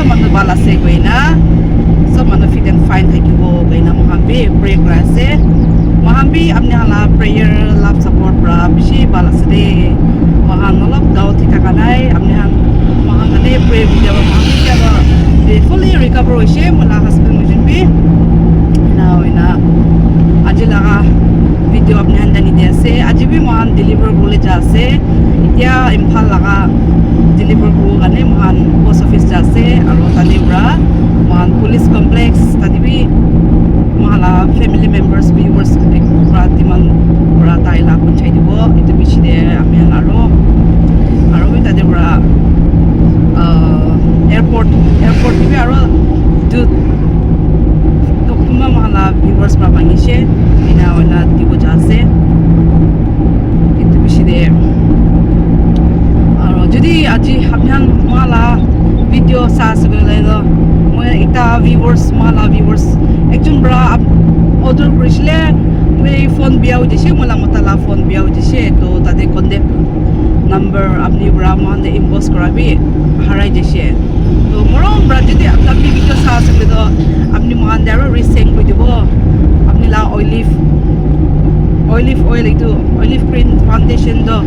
सब मानु बाला से गई ना सब मानु फिट एंड फाइन थी वो गई ना महाबी प्रे करासे महाबी अपने हाला प्रेयर लव सपोर्ट ब्रा बिशी बाला से दे महान मतलब दाव थी था कनाई अपने हम महान कने प्रे वीडियो महाबी क्या तो fully recover होइसे मला हस्बैंड मुझे भी ना आज लगा वीडियो अपने हंदानी दिया से आज भी महान डिलीवर बोले जा से इतना इम्फाल लगा डिलीवर को करने महान पोस्ट ऑफिस जा से और तनी बरा महान पुलिस कॉम्प्लेक्स तनी भी महाला फैमिली मेंबर्स व्यूअर्स बरा तिमान बरा ताइला पंचायत दिबो इतो बिछि दे आमी आरो भी तनी बरा एयरपोर्ट भी आरो दु kuma mahala viewers pra bangishe ina ona dibo jase itu bishi de aro jodi aji apnan mahala video sa asbele do moi eta viewers ekjon bra order korisile moi phone biao dise mola motala phone biao dise to tade contact number apni bra mohande inbox korabi harai dise to morom bra jodi apni video sa asbele do अपनी महान दारो recent को दिबो अपनी ला olive oil इतो olive green foundation दो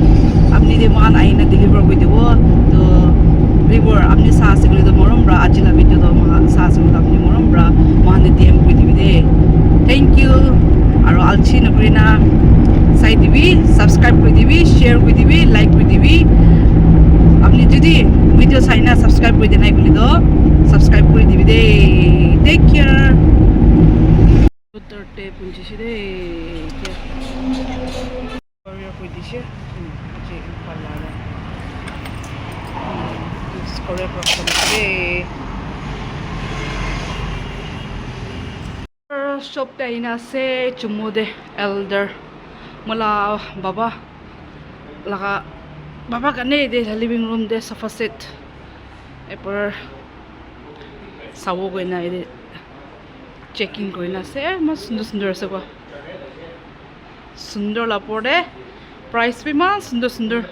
अपनी दे महान आईना डिलीवर को दिबो तो रिवर अपनी सास को दो मोरम ब्रा आजिला वीडियो दो महान सास को अपनी मोरम ब्रा महान दे डीएम को दिबि दे थैंक यू आरो आलची नकरिना साइड दिबि सब्सक्राइब को दिबि शेयर को दिबि लाइक को दिबि अपनी जदी वीडियो साइना सब्सक्राइब को देनाय को दो सब्सक्राइब को दिबि दे Take care. Utarte punji sire. Korea pwede siya. Kasi pala na. Korea pwede sire. Shop tayo na se chumude elder. Mula baba. Laka baba kane de living room de sofa set. Epor sawo ko na ide checking ko na se mas sundar se ko sundar la pore price bhi mas sundar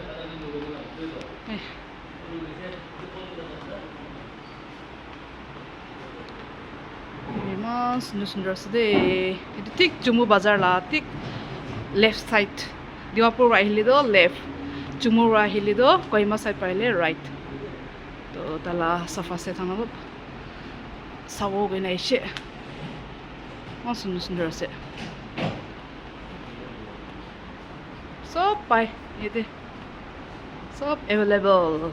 mas sundar se de ide tik Jumu bazar la tik left side Diwapur ahili do left Jumu ahili do Kohima side paile right to tala safa se thana sawo gina ishe masun sundar se sob pai yete sob available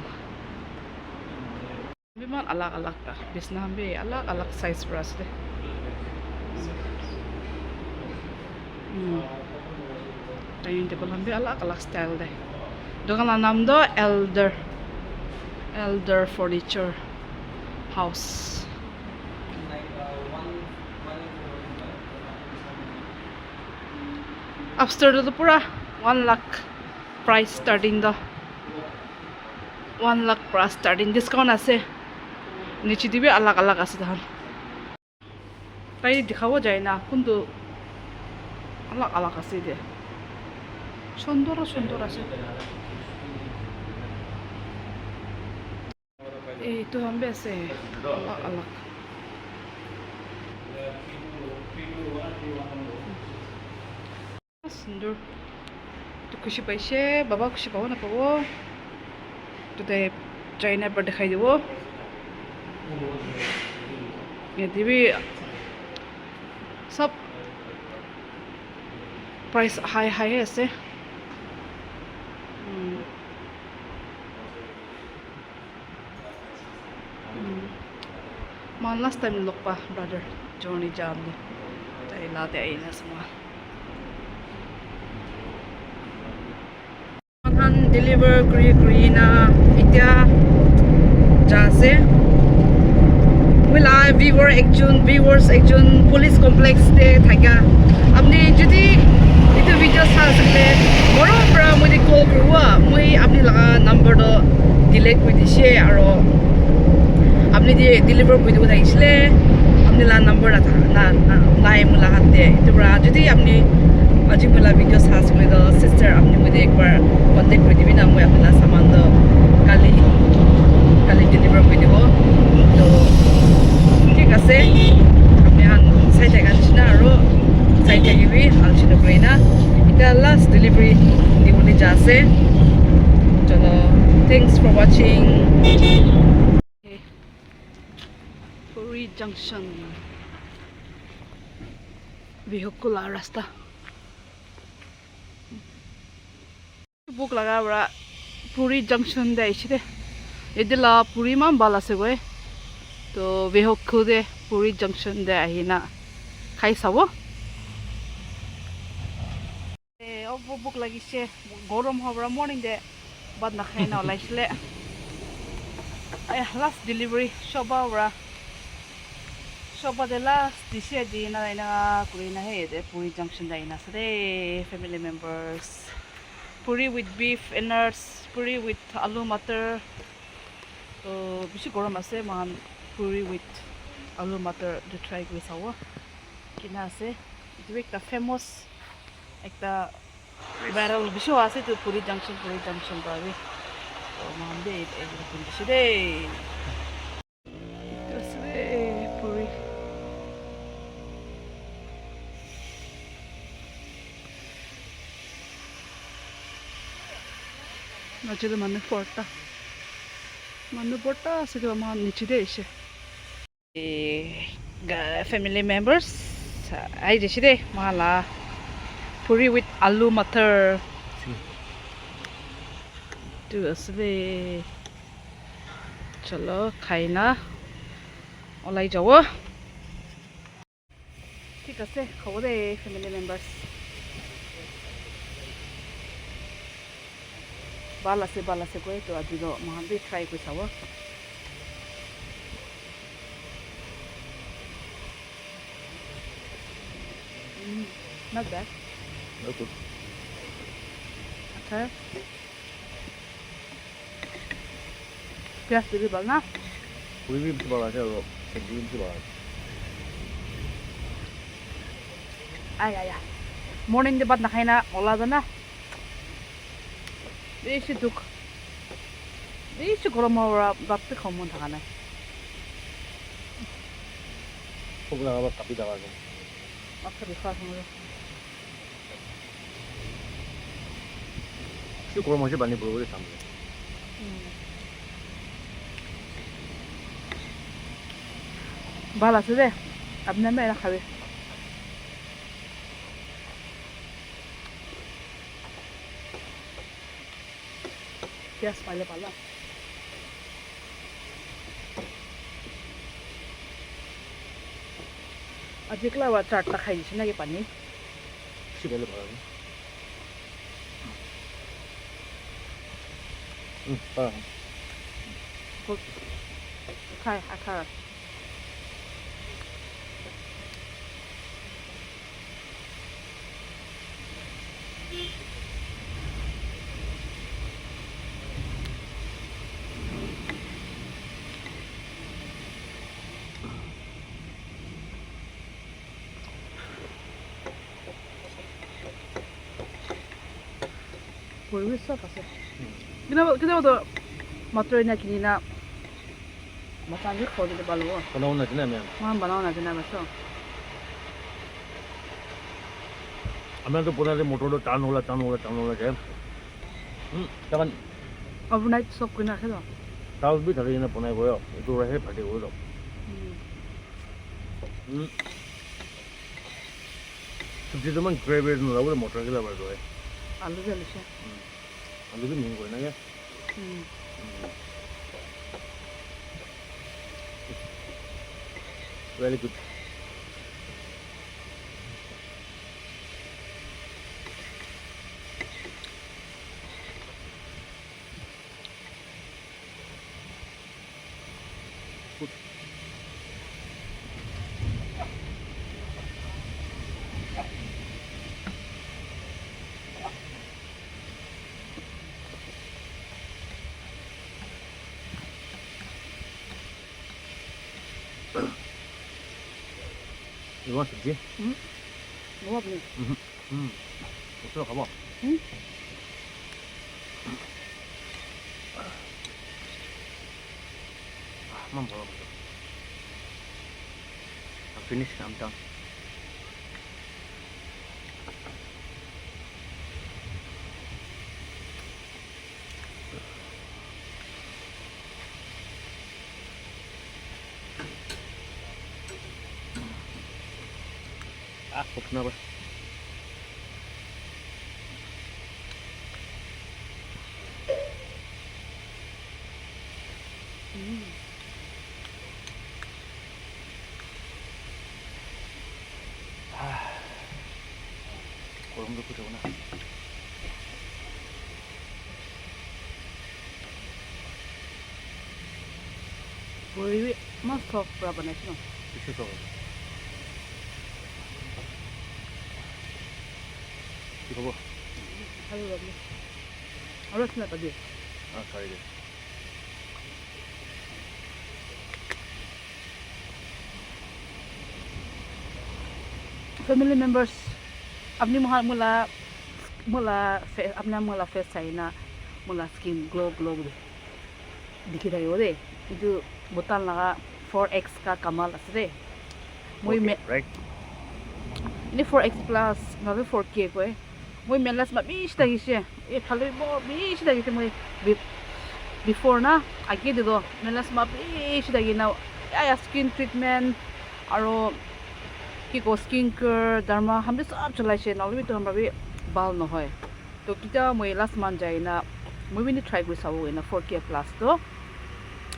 biman alak ka bisna be alak size brush de dining table hambe alak style de dokan la nam do elder furniture house upstairs to pura 1 lakh price starting the 1 lakh price starting discount ase niche dibe alak ase dahan tai dikhawo jay na kuntu alak ase de সুন্দর আছে এই তো হামবে আছে alak সুন্দর তো খুশি পাইছে বাবা খুশি পাবো না পাবো তোতে চাইনা পর দেখাই দেব দিবি সব প্রাইস হাই আছে man last time look pa brother Johnny jam ni tay late ay na semua han deliver kuri na itya jase wala viewers ekjon police complex te thaka apni jodi itu video sa sakle moro pra moi call kurwa moi apni laga number do delete koi dise aro আপনি যে deliver করে দিব থাকছিলে আপনি লা number না নাই মোলা হাতে তোরা যদি আপনি আজি মোলা ভিডিও সার্চ করে দাও সিস্টার আপনি মধ্যে একবার কন্ট্যাক্ট করে দিবি না মই আপনার সামান কালি ডেলিভার করে দিব তো Thanks for watching. Okay. Puri Junction. Vehicular rasta. Book laga bra Puri Junction de ishide. Edila Puri man bala se goe. To vehicle de Puri Junction de ahina. Khai sabo. Book lagi se gorom hobra morning de bad na khaina olaisle. Last delivery shoba bra. Shoba de last dishe di na kurina he de Puri Junction da ina sare family members. Puri with beef innards, puri with aloo matar. So bishi gorom ase man puri with aloo matar to try koi sawo. Kina ase itu ekta famous ekta barrel bishi ase to Puri Junction bawi. So man de bishi de. Puri. Nachile manu porta sido man nichide ishe. Family members ai jeshide mala puri with aloo matar tu asle chalo khaina olai jawo thik ase khobode family members bala se koi to adido mahambi try koi sawo not bad. Not good. Okay. Pyas bhi balna. Puri भी बड़ा है और सब्जी भी बड़ा है. Ay. Morning de bad na khaina ola da na. Beshi duk. Beshi gorom ora batte khomon thakana. खूब लगा बस काफी दवा दो. After the fast mo. क्यों कोई मुझे बनी पड़ोगे सामने. Bala se de. Abna me na khabe. Pyas pale pala. Ajikla wa chatta khai china ke pani. शिकाले पड़ा है. पड़ा है. Khai akara. Puri sa kasi. Kita do motor na kinina. Masangi khodi de balwo. बनाओ ना जिन्हें मैं. Man banaona jina maso. हमें तो पुराने मोटर तो टान होला क्या. तकन Overnight sok kuna khedo. टाउस भी थके ना पुराने कोई तो रहे फटे हुए तो. सब्जी तो मन ग्रेवी ना वो मोटर के लिए बढ़ रहा है. Alu jale she. आलू भी नहीं कोई ना क्या. Very good. Good. You want sబ్지? What me? 어서 가봐. 응? 한번 먹어보자. Finish. I'm done. Open up. গরম দুপুর যাবো না Boy, mas talk berapa nih no? কিছু তো হবে কি খবর Halo lagi. Harus nggak tadi? খাই দে Family members, apni mula face saya na mula skin glow deh. Dikit aja deh. Itu butan laga 4x ka kamal asre. Muy me right ini 4x plus ngabe 4k ko eh. Muy melas mabis lagi siya. Kalau mo bis lagi siya muy before na agi dito melas mabis lagi na ay skin treatment aro kiko skincare dharma hambe sab chalai she na to hambe bal no hoy to kita moi last month jai na moi bini try koi sawo na 4k plus to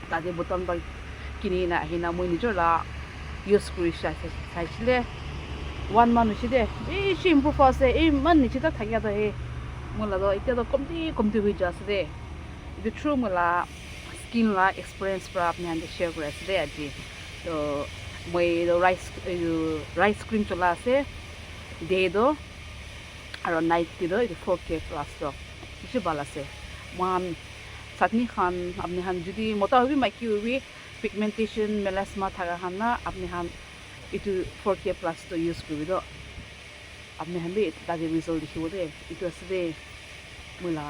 tade button ba kini na hina moi nijor la use kuri saisile 1 month chide bishi improve ase e man ni chita thagya da he mola do ite do komti hui jasde itu true mola skin la experience pra apni hande share kore ase aji to moi do rice cream chola ase day do aro night ti do itu 4k plus do bishi bal ase man satni khan apni han judi mota hobi maiki hobi pigmentation melasma thaga han na apni han itu 4k plus to use kuri do apni han bi tagi result dikhibo de itu ase mula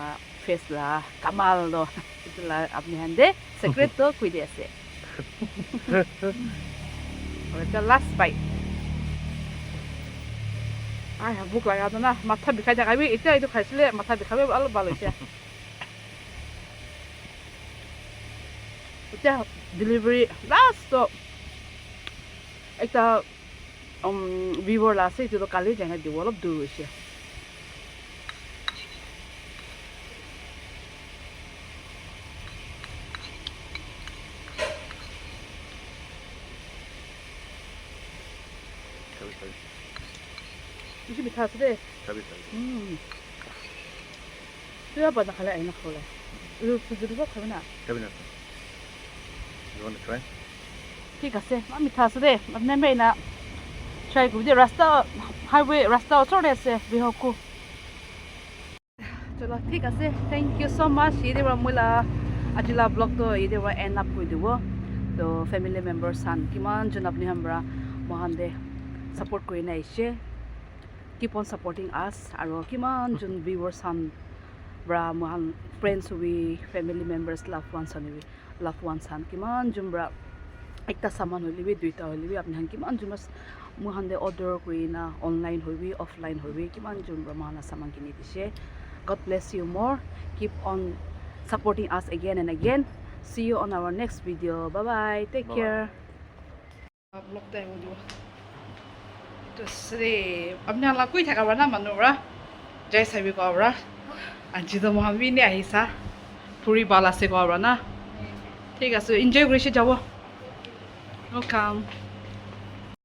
face la kamal do itu la apni han de secret to kui de ase the last bite ai habuk laga to na matha bikhai jaga bi eta itu khaisile matha bikhabe alo bal hoise eta delivery last to ekta viewer la ase itu to kali janga develop du hoise Bishi bitha ase de খাবি tuya ba na khala ai na khole itu sujud ba khabe na খাবি না you want to try ঠিক আছে আমি মিঠা আছে দে আপনি মে না try করি রাস্তা highway রাস্তা ওচৰতে আছে বিহকু চলো ঠিক আছে thank you so much ইদে মইলা আজিলা ব্লগ তো ইদে end up কৰি দিব তো family members han কিমান জন আপনি হামরা মহানদে support কৰি নাইছে keep on supporting us aro kiman jon viewers han bra mohan friends we family members loved ones han kiman jon bra ekta saman holibi duita holibi apni han kiman jon mohan de order kurina online hoibi offline hoibi kiman jon bra mohan saman kini dise god bless you more keep on supporting us again and again see you on our next video bye bye take care blog dai audio Terus abni ala kui thaka bana manura jai sabi ko abra anji to mohan bi ni ahisa puri bala se ko abra na ঠিক আছে enjoy করিছে যাব welcome